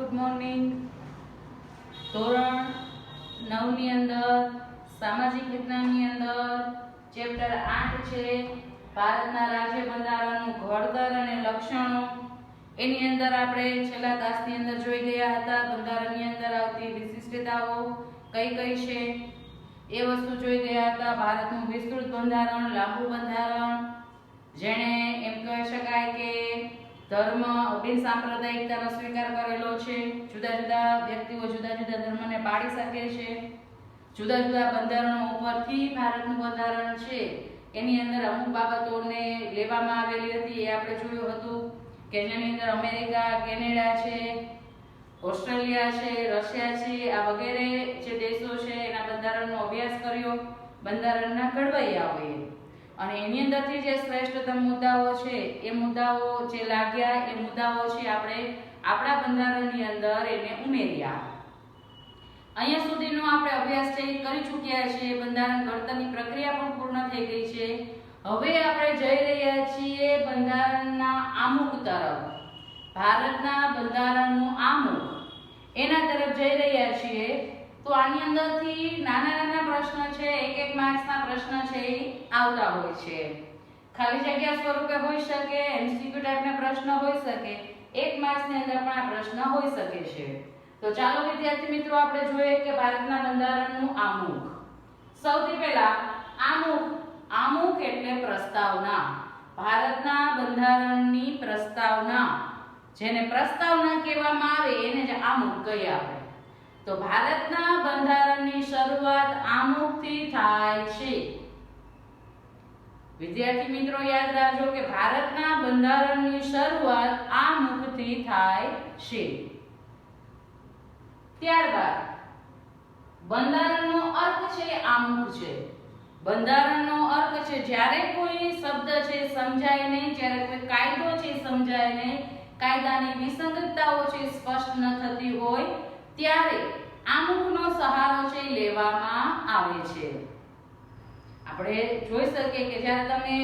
Good morning. ધોરણ 9 ની અંદર સામાજિક વિજ્ઞાનની અંદર ચેપ્ટર 8 છે ભારતના રાજ્ય બંધારણનું ઘડતર અને લક્ષણો. એની અંદર આપણે છેલ્લા તાસની અંદર જોઈ ગયા હતા બંધારણની અંદર આવતી વિશિષ્ટતાઓ કઈ કઈ છે એ વસ્તુ જોઈ ગયા હતા. ભારતનું વિસ્તૃત બંધારણ, લાંબુ બંધારણ, જેણે એમ કહી શકાય કે ધર્મ બિન સાંપ્રદાયિકતાનો સ્વીકાર કરેલો છે. જુદા જુદા વ્યક્તિઓ જુદા જુદા ધર્મને પાળી શકે છે. જુદા જુદા બંધારણો ઉપરથી ભારતનું બંધારણ છે એની અંદર અમુક બાબતોને લેવામાં આવેલી હતી એ આપણે જોયું હતું કે જેની અંદર અમેરિકા, કેનેડા છે, ઓસ્ટ્રેલિયા છે, રશિયા છે, આ વગેરે જે દેશો છે એના બંધારણનો અભ્યાસ કર્યો બંધારણના ઘડવૈયાઓએ. અને એની અંદરથી જે શ્રેષ્ઠતમ મુદ્દાઓ છે એ મુદ્દાઓ જે લાગ્યા એ મુદ્દાઓ છે આપણે આપણા બંધારણની અંદર એને ઉમેર્યા. અહીંયા સુધીનો આપણે અભ્યાસ કરી ચૂક્યા છીએ. બંધારણ ઘડતરની પ્રક્રિયા પણ પૂર્ણ થઈ ગઈ છે. હવે આપણે જઈ રહ્યા છીએ બંધારણના આમુખ તરફ. ભારતના બંધારણનું આમુખ એના તરફ જઈ રહ્યા છીએ. તો આની અંદરથી નાના નાના પ્રશ્ન છે, એક માર્ક્સના પ્રશ્ન છે એ આવતા હોય છે. ખાલી જગ્યા સ્વરૂપે હોઈ શકે, એમસીક્યુ ટાઈપના પ્રશ્ન હોઈ શકે, એક માર્ક્સની અંદર પણ આ પ્રશ્ન હોઈ શકે છે. તો ચાલો વિદ્યાર્થી મિત્રો આપણે જોઈએ કે ભારતના બંધારણનું આમુખ. સૌથી પહેલા આમુખ એટલે પ્રસ્તાવના. ભારતના બંધારણની પ્રસ્તાવના, જેને પ્રસ્તાવના કહેવામાં આવે એને જ આમુખ કહીએ આપણે. તો ભારતના બંધારણની શરૂઆત આમુખથી થાય છે. વિદ્યાર્થી મિત્રો યાદ રાખજો કે ભારતના બંધારણની શરૂઆત આમુખથી થાય છે. ત્યારબાદ બંધારણનો અર્થ છે આમુખ છે. બંધારણનો અર્થ છે જ્યારે કોઈ શબ્દ છે સમજાય નહીં, જ્યારે કોઈ કાયદો છે સમજાય નહીં, કાયદાની વિસંગતતાઓ છે સ્પષ્ટ ન થતી હોય ત્યારે આમુખનો સહારો છે લેવામાં આવે છે. આપણે જોઈ શકીએ કે જ્યારે તમે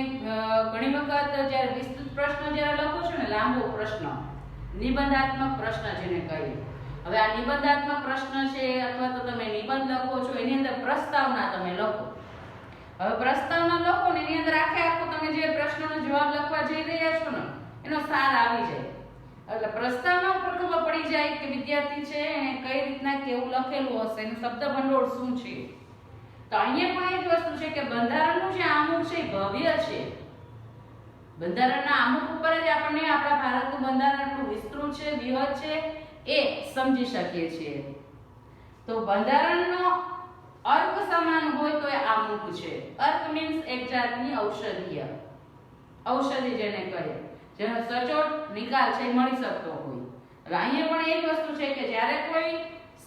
ઘણી વખત જ્યારે વિસ્તૃત પ્રશ્ન જ્યારે લખો છો ને, લાંબો પ્રશ્ન, નિબંધાત્મક પ્રશ્ન જેને કહીએ. હવે આ નિબંધાત્મક પ્રશ્ન છે અથવા તો તમે નિબંધ લખો છો એની અંદર પ્રસ્તાવના તમે લખો. હવે પ્રસ્તાવના લખો ને એની અંદર આખો તમે જે પ્રશ્નનો જવાબ લખવા જઈ રહ્યા છો ને એનો સાર આવી જાય. એટલે પ્રસ્તાવના ઉપર ખબર પડી જાય કે વિદ્યાર્થી છે એને કઈ રીતના કેવું લખેલું હશે, એનું શબ્દ ભંડોળ શું છે. તો અહીંયા પણ એ જ વસ્તુ છે કે બંધારણનું જે આમુખ છે એ ભવ્ય છે. બંધારણના આમુખ ઉપર જ આપણને આપણા ભારતનું બંધારણ એટલું વિસ્તૃત છે, વિહત છે એ સમજી શકીએ છીએ. તો બંધારણનો અર્ક સમાન હોય તો એ આમુખ છે. અર્ક મીન્સ એક જાતની ઔષધિ જેને કહે, જેનો સચોટ નિકાલ છે મળી શકતો હોય. હવે અહીંયા પણ એ જ વસ્તુ છે કે જ્યારે કોઈ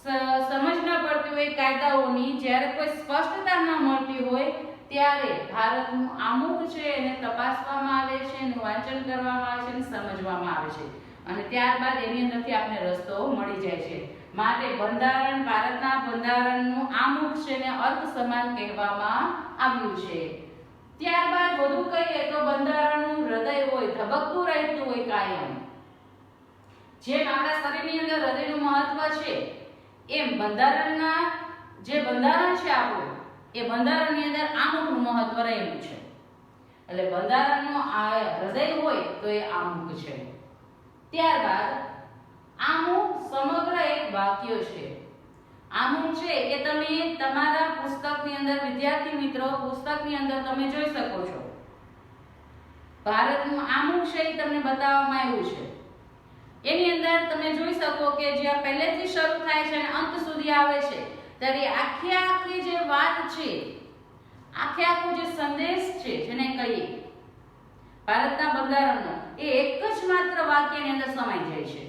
સમજ ન પડતી હોય કાયદાઓની, જ્યારે કોઈ સ્પષ્ટતા ન મળતી હોય ત્યારે ભારતનું આમુખ છે એને તપાસવામાં આવે છે, એનું વાંચન કરવામાં આવે છે અને સમજવામાં આવે છે. અને ત્યારબાદ એની અંદરથી આપણે રસ્તો મળી જાય છે. માટે બંધારણ, ભારતના બંધારણનું આમુખ છે ને અર્થ સમાન કહેવામાં આવ્યું છે. ત્યારબાદ વધુ કહીએ તો બંધારણનું હૃદય હોય, ધબકતું રહેતું હોય કાયમ. જેમ આપણા શરીરની અંદર હૃદયનું મહત્વ છે એમ બંધારણના જે બંધારણ છે આપણું એ બંધારણની અંદર આમુખનું મહત્વ રહેલું છે. એટલે બંધારણનો આ હૃદય હોય તો એ આમુખ છે. ત્યારબાદ આમુખ સમગ્ર એક વાક્ય છે. આમુખ છે એ તમે તમારા પુસ્તકની અંદર, વિદ્યાર્થી મિત્રો પુસ્તકની અંદર તમે જોઈ શકો છો. ભારતનું આમુખ છે એ તમને બતાવવામાં આવ્યું છે. એની અંદર તમે જોઈ શકો કે જ્યાં પહેલેથી શરૂ થાય છે અને અંત સુધી આવે છે ત્યારે આખી જે વાત છે, આખો જે સંદેશ છે જેને કહીએ ભારતના બંધારણનો, એ એક જ માત્ર વાક્યની અંદર સમાઈ જાય છે.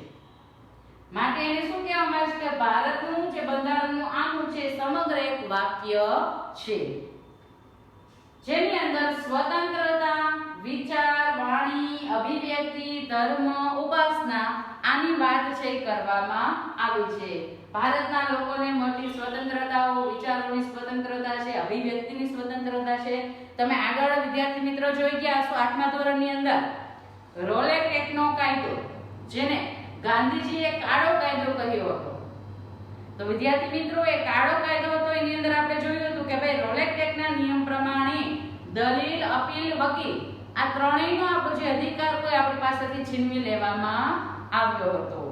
માટે એને શું કહેવામાં આવે છે કે ભારતનું જે બંધારણનું આમુખ છે સમગ્ર એક વાક્ય છે જેની અંદર સ્વતંત્રતા, વિચાર, વાણી, અભિવ્યક્તિ, ધર્મ, ઉપાસના આની વાત છે કરવામાં આવી છે. ભારતના લોકોને મળતી સ્વતંત્રતાઓ, વિચારોની સ્વતંત્રતા છે, અભિવ્યક્તિની સ્વતંત્રતા છે. તમે આગળ વિદ્યાર્થી મિત્રો જોઈ ગયા છો 8મા ધોરણની અંદર રોલેટ એક્ટનો કાયદો, જેને ગાંધીજીએ કાળો કાયદો કહ્યો હતો. તો વિદ્યાર્થી મિત્રો, એ કાળો કાયદો હતો એની અંદર આપણે જોયું હતું કે ભાઈ રોલેટ એક્ટના નિયમ પ્રમાણે દલીલ, અપીલ, વકીલ આ ત્રણેયનો આપણો જે અધિકાર કોઈ આપણી પાસેથી છીનવી લેવામાં આવ્યો હતો.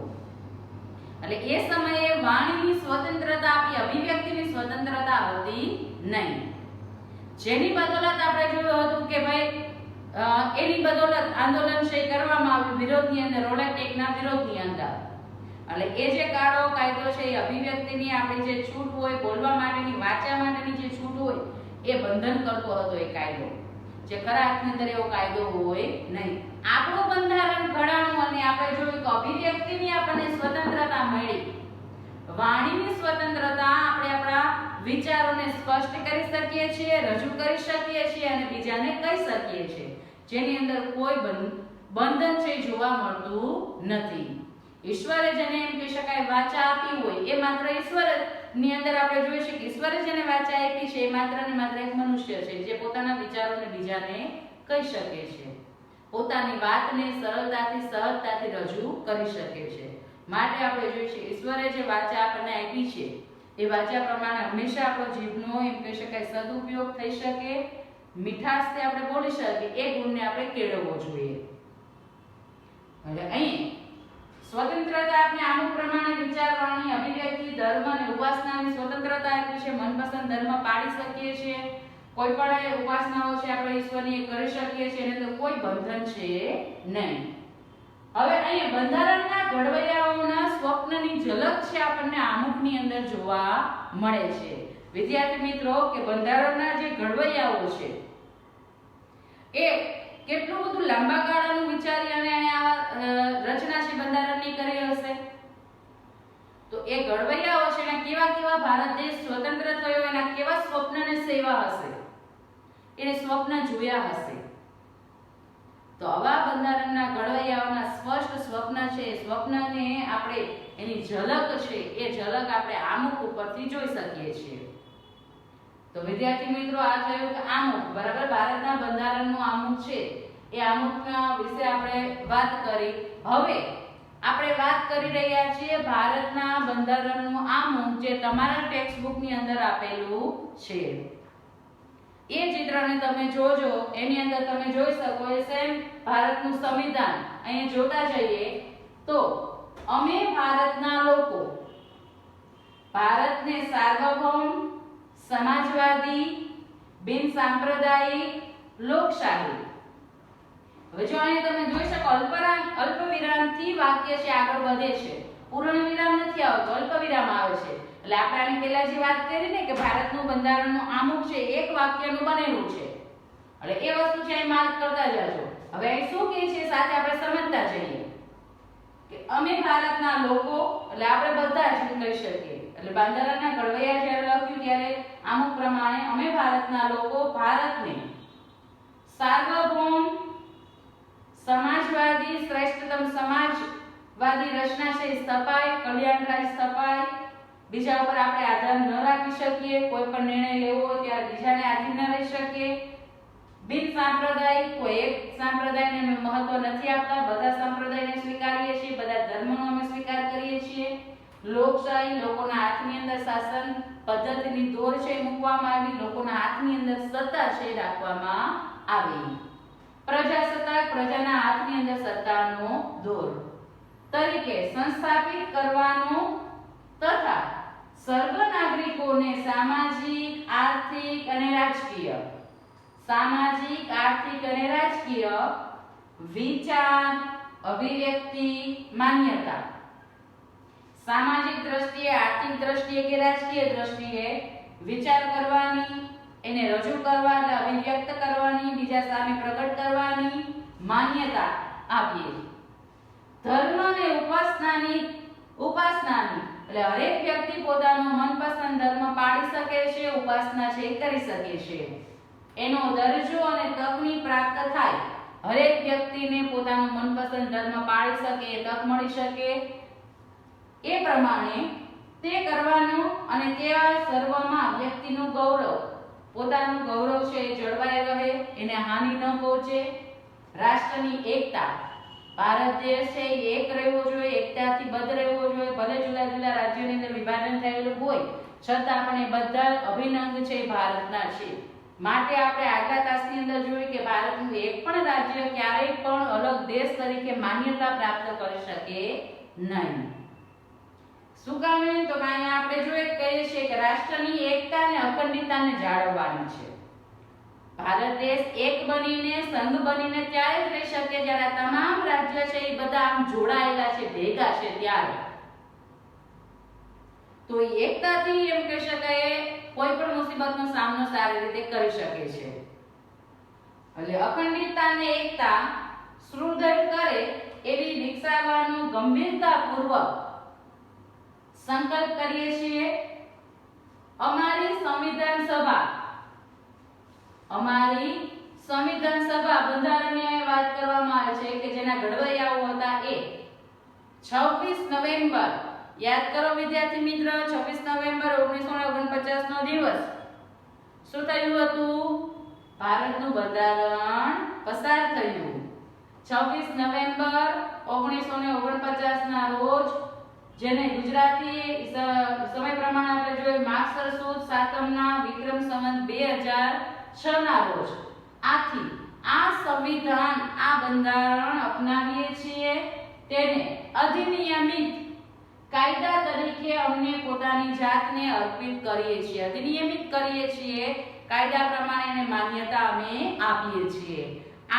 એટલે એ સમયે વાણીની સ્વતંત્રતા, આપણી અભિવ્યક્તિની સ્વતંત્રતા હતી નહીં. જેની બદોલત આપણે જોયું હતું કે ભાઈ એની બદોલત આંદોલન છે કરવામાં આવ્યું વિરોધની અંદર, રોલેટ એક્ટના વિરોધની અંદર. એટલે એ જે કાળો કાયદો છે એ અભિવ્યક્તિની આપણી જે છૂટ હોય, બોલવા માટેની, વાંચવા માટેની જે છૂટ હોય એ બંધન કરતો હતો એ કાયદો. જે ખરા અર્થની અંદર એવો કાયદો હોય નહીં. આપણું બંધારણ ઘડાનું અને આપણે જોયું તો અભિવ્યક્તિની આપણને સ્વતંત્રતા મળી. વાણીની સ્વતંત્રતા, આપણે આપણા વિચારોને સ્પષ્ટ કરી શકીએ છીએ, રજૂ કરી શકીએ છીએ અને બીજાને કહી શકીએ છીએ, જેની અંદર કોઈ બંધન છે જોવા મળતું નથી. ઈશ્વરે જેને એમ કહી શકાય વાચા આપી હોય એ માત્ર ઈશ્વરની અંદર આપણે જોઈ શકીએ. ઈશ્વરે જેને વાચા આપી છે એ માત્ર ને માત્ર એક મનુષ્ય છે જે પોતાના વિચારોને બીજાને કહી શકે છે, પોતાની વાતને સરળતાથી, સહજતાથી રજૂ કરી શકે છે. માટે આપણે જોઈએ છીએ ઈશ્વરે જે વાચા આપણને આપી છે એ વાચા પ્રમાણે હંમેશા આપણો જીભનો એમ કહી શકાય સદુપયોગ થઈ શકે, મીઠાશથી આપણે બોલી શકીએ, એ ગુણને આપણે કેળવવો જોઈએ. એટલે અહીં સ્વતંત્રતા આપણે અમુક પ્રમાણે વિચારવાની, અભિવ્યક્તિ, ધર્મ અને ઉપાસનાની સ્વતંત્રતા આપી છે. મનપસંદ ધર્મ પાળી શકીએ છીએ, કોઈ પણ ઉપાસનાઓ છે આપણે ઈશ્વરની કરી શકીએ છીએ, એને તો કોઈ બંધન છે નહીં. હવે અહીં બંધારણના ઘડવૈયાઓના સ્વપ્નની ઝલક છે આપણને આમુખની અંદર જોવા મળે છે. વિદ્યાર્થી મિત્રો, કે બંધારણના જે ઘડવૈયાઓ છે એ કેટલું બધું લાંબા ગાળાનું વિચારી અને આ રચના છે બંધારણની કરી હશે. તો એ ઘડવૈયાઓ છે એના કેવા કેવા ભારત દેશ સ્વતંત્ર થયો એના કેવા સ્વપ્નને સેવા હશે, એને સ્વપ્ન જોયા હશે. તો આવા બંધારણના ઘડવૈયાઓના સ્પષ્ટ સ્વપ્ન છે, એ સ્વપ્નને આપણે એની ઝલક છે એ ઝલક આપણે આમુખ ઉપરથી જોઈ શકીએ છીએ. તો વિદ્યાર્થી મિત્રો, આ થયું કે આમુખ, બરાબર, ભારતના બંધારણનું આમુખ છે એ આમુખના વિશે આપણે વાત કરી. હવે આપણે વાત કરી રહ્યા છીએ ભારતના બંધારણનું આમુખ જે તમારા ટેક્સ્ટ બુકની અંદર આપેલું છે. એ ચિત્રને તમે જોજો, એની અંદર તમે જોઈ શકો એ સેમ ભારતનું સંવિધાન અહીં જોતા જઈએ તો અમે ભારતના લોકો ભારતને સાર્વભૌમ, સમાજવાદી, બિન સાંપ્રદાયિક, લોકશાહી. હવે જો અહીં તમે જોઈ શકો અલ્પ વિરામથી વાક્ય છે આગળ વધે છે, પૂર્ણ વિરામ નથી આવતો, અલ્પ વિરામ આવે છે. એટલે આપણે આની પહેલા જે વાત કરી ને કે ભારતનું બંધારણનું આમુખ છે એક વાક્યનું બનેલું છે, એટલે એ વસ્તુ છે અહીં માર્ક કરતા જજો. હવે અહીં શું કહે છે સાથે આપણે સમજતા જઈએ કે અમે ભારતના લોકો, એટલે આપણે બધા જ કહી શકીએ. એટલે બંધારણના ઘડવૈયા જ્યારે લખ્યું ત્યારે આમુખ પ્રમાણે અમે ભારતના લોકો ભારતને સાર્વભૌમ, સમાજવાદી, શ્રેષ્ઠતમ સમાજવાદી રચના છે સ્થપાય, કલ્યાણકારી સ્થપાય, બીજા ઉપર આપણે આધાર ન રાખી શકીએ, કોઈ પણ નિર્ણય લેવો હોય ત્યારે બીજાને આધીન ન રહી શકીએ, બિન સાંપ્રદાયિક, કોઈ એક સંપ્રદાયને અમે મહત્વ નથી આપતા, બધા સંપ્રદાયને સ્વીકારીએ છીએ, બધા ધર્મનો અમે સ્વીકાર કરીએ છીએ, લોકશાહી, લોકોના હાથની અંદર શાસન પદ્ધતિની દોર છે મૂકવામાં આવી, લોકોના હાથની અંદર સત્તા છે રાખવામાં આવી, પ્રજાસત્તાક, પ્રજાના હાથની અંદર સત્તાનો દોર તરીકે સંસ્થાપિત કરવાનો તથા સર્વ નાગરિકોને સામાજિક, આર્થિક અને રાજકીય વિચાર, અભિવ્યક્તિ, માન્યતા, સામાજિક દ્રષ્ટિએ, આર્થિક દ્રષ્ટિએ કે રાજકીય દ્રષ્ટિએ વિચાર કરવાની, એને રજૂ કરવા એટલે અભિવ્યક્ત કરવાની, બીજા સામે પ્રગટ કરવાની માન્યતા આપીએ. ધર્મ અને ઉપાસનાની એટલે હરેક વ્યક્તિ પોતાનો મનપસંદ ધર્મ પાળી શકે છે, ઉપાસના છે કરી શકે છે. એનો દરજ્જો અને તકની પ્રાપ્ત થાય, હરેક વ્યક્તિને પોતાનો મનપસંદ ધર્મ પાળી શકે, તક મળી શકે, એ પ્રમાણે તે કરવાનું અને તેવા સર્વમાં વ્યક્તિનું ગૌરવ, પોતાનું ગૌરવ છે એ જળવાઈ રહે, એને હાનિ ન પહોંચે, રાષ્ટ્રની એકતા ભારત દેશ છે એ એક રહેવો જોઈએ, એકતાથી બદ્ધ રહેવો જોઈએ. ભલે જુદા જુદા રાજ્યોની અંદર વિભાજન થયેલું હોય છતાં પણ એ બધા અભિન્ન અંગ છે એ ભારતના છે. માટે આપણે આગલા તાસની અંદર જોયું કે ભારતનું એક પણ રાજ્ય ક્યારેય પણ અલગ દેશ તરીકે માન્યતા પ્રાપ્ત કરી શકે નહીં. શું કામ? તો અહીંયા આપણે જોઈએ કહીએ છીએ કે રાષ્ટ્રની એકતા અને અખંડિતતાને જાળવવાની છે. ભારત દેશ એક બનીને સંઘ બનીને ત્યારે જ રહી શકે જ્યારે તમામ રાજ્ય છે એ બધા આમ જોડાયેલા છે, ભેગા છે ત્યારે. તો એકતાથી એમ કહી શકાય કોઈ પણ મુસીબતનો સામનો સારી રીતે કરી શકે છે. એટલે અખંડિતતા અને એકતા સુદૃઢ કરે એવી વિકસાવવાનો ગંભીરતાપૂર્વક સંકલ્પ કરીએ છીએ. અમારી સંવિધાન સભા બંધારણીય વાત કરવામાં આવે છે કે જેના ઘડવૈયાઓ હતા એ 26 નવેમ્બર, યાદ કરો વિદ્યાર્થી મિત્ર, 26 નવેમ્બર 1949 નો દિવસ શું થયું હતું? ભારતનું બંધારણ પસાર થયું. 26 નવેમ્બર 1949 ના રોજ, જેને ગુજરાતી સમય પ્રમાણે આપણે જોઈએ માગસર સુદ સાતમના વિક્રમ સંવત 2006 ના રોજ. આથી આ સંવિધાન, આ બંધારણ અપનાવીએ છીએ, તેને અધિનિયમિત કાયદા તરીકે અમને પોતાની જાતને અર્પિત કરીએ છીએ, અધિનિયમિત કરીએ છીએ, કાયદા પ્રમાણે એને માન્યતા અમે આપીએ છીએ.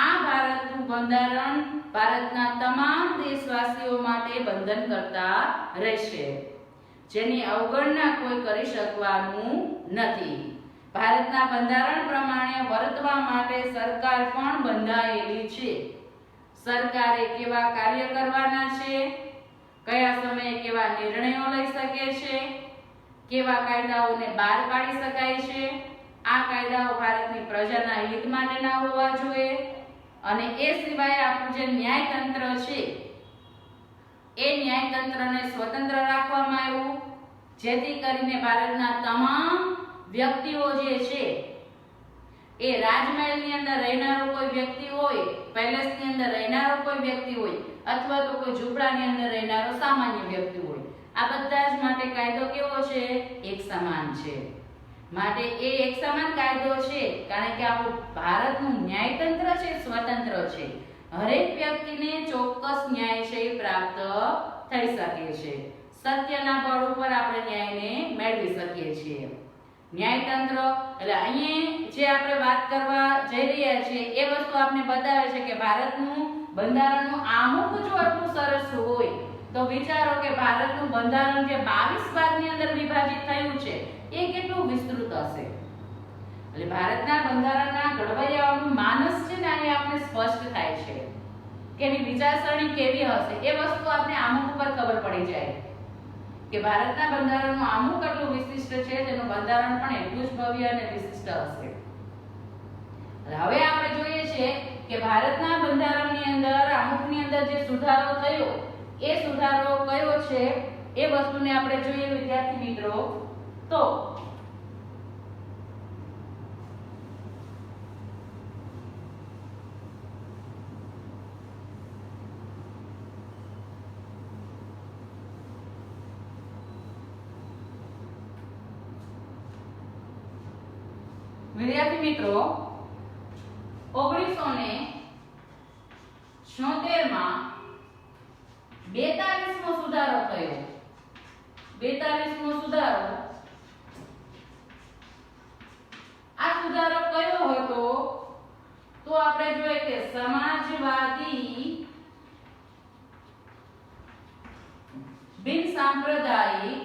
આ ભારતનું બંધારણ ભારતના તમામ દેશવાસીઓ માટે બંધન કરતા રહેશે, જેની અવગણના કોઈ કરી શકવાનું નથી. ભારતના બંધારણ પ્રમાણે વર્તવા માટે સરકાર પણ બંધાયેલી છે. સરકારે કેવા કાર્ય કરવાના છે, કયા સમયે કેવા નિર્ણયો લઈ શકે છે, કેવા કાયદાઓને બહાર પાડી શકાય છે, આ કાયદાઓ ભારતની પ્રજાના હિત માટેના હોવા જોઈએ. અને એ સિવાય આપણું જે ન્યાયતંત્ર છે એ ન્યાયતંત્રને સ્વતંત્ર રાખવામાં આવ્યું, જેથી કરીને ભારતના તમામ વ્યક્તિઓ જે છે એ રાજમહેલની અંદર રહેનારો કોઈ વ્યક્તિ હોય, પેલેસની અંદર રહેનારો કોઈ વ્યક્તિ હોય, અથવા તો કોઈ ઝૂંપડાની અંદર રહેનારો સામાન્ય વ્યક્તિ હોય, આ બધા જ માટે કાયદો કેવો છે? એક સમાન છે. માટે એ એક સમાન કાયદો છે કારણ કે આપણું ભારતનું ન્યાયતંત્ર છે સ્વતંત્ર છે. હરેક વ્યક્તિને ચોક્કસ ન્યાય છે પ્રાપ્ત થઈ શકે છે. સત્યના બળ ઉપર આપણે ન્યાયને મેળવી શકીએ છીએ. ન્યાયતંત્ર એટલે અહીંયા જે આપણે વાત કરવા જઈ રહ્યા છીએ એ વસ્તુ આપણે બતાવે છે કે ભારતનું બંધારણનું આમુખ જો આટલું સરસ હોય તો વિચારો કે ભારતનું બંધારણ જે 22 ભાગની અંદર વિભાજિત થયું છે એ કેટલું વિસ્તૃત હશે. એટલે ભારતના બંધારણના ઘડવૈયાઓનું માનસ છે ને અહીં આપણે સ્પષ્ટ થાય છે કે એની વિચારસરણી કેવી હશે. એ વસ્તુ આપણે આમુખ ઉપર ખબર પડી જાય કે ભારતના બંધારણનું આમુખ કેટલું વિશિષ્ટ છે, તેનું બંધારણ પણ એટલું જ ભવ્ય અને વિશિષ્ટ હશે. હવે આપણે જોઈએ છે કે ભારતના બંધારણની અંદર આમુખની અંદર જે સુધારો થયો એ સુધારો કયો છે એ વસ્તુને આપણે જોઈએ વિદ્યાર્થી મિત્રો. તો વિદ્યાર્થી મિત્રો 1976 માં 42મો સુધારો થયો. 42મો સુધારો, આ સુધારો કયો હતો? તો આપણે જોઈએ કે સમાજવાદી બિન સાંપ્રદાયિક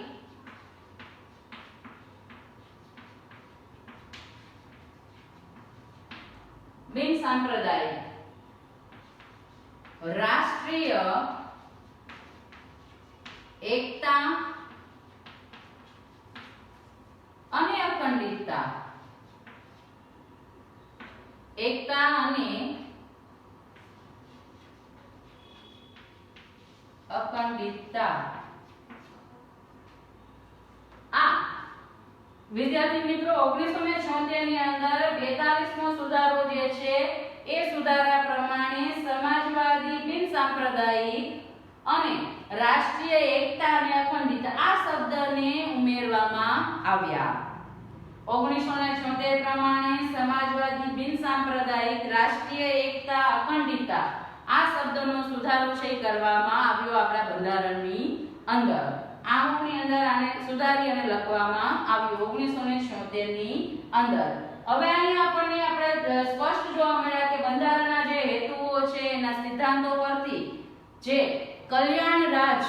રાષ્ટ્રીય એકતા અને અખંડિતતા, એકતા અને અખંડિતતા. આ વિદ્યાર્થી મિત્રો 1976 ની અંદર 42મો સુધારો જે છે એ સુધારા પ્રમાણે સમાજવાદી બિન સાંપ્રદાયિક સાંપ્રદાયિક અને રાષ્ટ્રીય એકતા અને અખંડિતતા આ શબ્દને ઉમેરવામાં આવ્યા. 1976 પ્રમાણે સમાજવાદી બિન સાંપ્રદાયિક રાષ્ટ્રીય એકતા અખંડિતતા આ શબ્દનો સુધારો છે કરવામાં આવ્યો આપણા બંધારણની અંદર. આમુખની અંદર આને સુધારી અને લખવામાં આવ્યું 1976 ની અંદર. હવે અહીંયા આપણને આપણે સ્પષ્ટ જોવા મળ્યા કે બંધારણના જે હેતુઓ છે એના સિદ્ધાંતો પરથી જે કલ્યાણ રાજ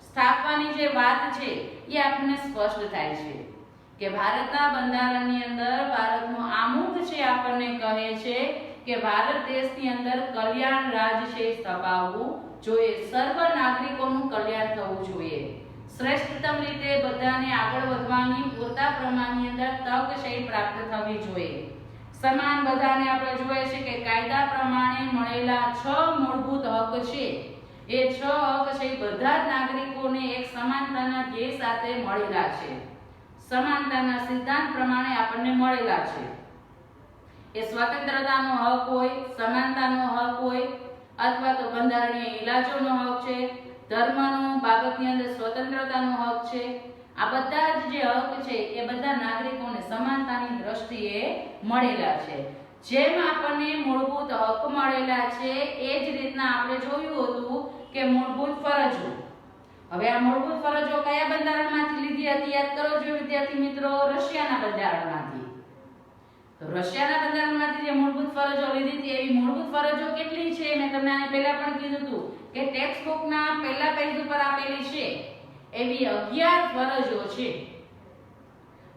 સ્થાપવાની જે વાત છે એ આપણને સ્પષ્ટ થાય છે કે ભારતના બંધારણની અંદર ભારતનું આમુખ છે આપણને કહે છે કે ભારત દેશની અંદર કલ્યાણ રાજ છે સ્થપાવવું જોઈએ. સર્વ નાગરિકોનું કલ્યાણ થવું જોઈએ. શ્રેષ્ઠતમ રીતે બધાને આગળ વધવાની પૂરતા પ્રમાણની અંદર તક છે પ્રાપ્ત થવી જોઈએ. સમાન બધાને આપણે જોઈએ છે કે કાયદા પ્રમાણે મળેલા 6 મૂળભૂત હક છે. એ 6 હક છે બધા જ નાગરિકોને એક સમાનતાના ધ્યેય સાથે મળેલા છે. સમાનતાના સિદ્ધાંત પ્રમાણે આપણને મળેલા છે. એ સ્વતંત્રતાનો હક હોય, સમાનતાનો હક હોય અથવા તો બંધારણીય ઇલાજોનો હક છે, ધર્મનો બાબતની અંદર સ્વતંત્રતાનો હક છે. આ બધા જ જે હક છે એ બધા નાગરિકોને સમાનતાની દ્રષ્ટિએ મળેલા છે. જેમ આપણને મૂળભૂત હક મળેલા છે એ જ રીતના આપણે જોયું હતું કે મૂળભૂત ફરજો. હવે આ મૂળભૂત ફરજો કયા બંધારણમાંથી લીધી હતી યાદ કરો જો વિદ્યાર્થી મિત્રો, રશિયાના બંધારણમાંથી. તો રશિયાના બંધારણમાંથી જે મૂળભૂત ફરજો લીધી હતી એવી મૂળભૂત ફરજો કેટલી છે મેં તમને આને પહેલા પણ કીધું હતું કે ટેક્સ્ટ બુકના પહેલા પેજ ઉપર આપેલી છે એવી 11 ફરજો છે.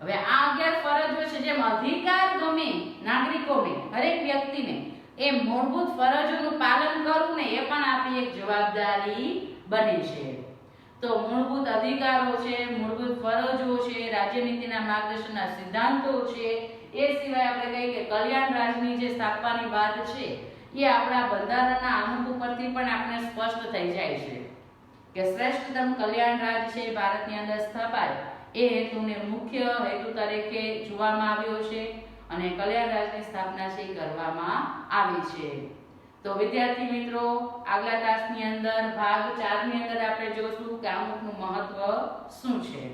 હવે આ 11 ફરજો છે જેમ અધિકાર ગમે નાગરિકોને દરેક વ્યક્તિને એ મૂળભૂત ફરજોનું પાલન કરવું ને એ પણ આપણી એક જવાબદારી બને છે. તો મૂળભૂત અધિકારો છે, મૂળભૂત ફરજો છે, રાજ્યનીતિના માર્ગદર્શનના સિદ્ધાંતો છે, એ સિવાય આપણે કહીએ કે કલ્યાણ રાજની જે સ્થાપવાની વાત છે એ આપણા બંધારણના આમુખ ઉપરથી પણ આપણે સ્પષ્ટ થઈ જાય છે કે શ્રેષ્ઠતમ કલ્યાણ રાજ છે ભારતની અંદર સ્થપાય એ હેતુને મુખ્ય હેતુ તરીકે જોવામાં આવ્યો છે અને કલ્યાણ રાજની સ્થાપના છે કરવામાં આવી છે. તો વિદ્યાર્થી મિત્રો, આગલા ક્લાસની અંદર ભાગ 4 ની અંદર આપણે જોશું કે આમુખનું મહત્વ શું છે.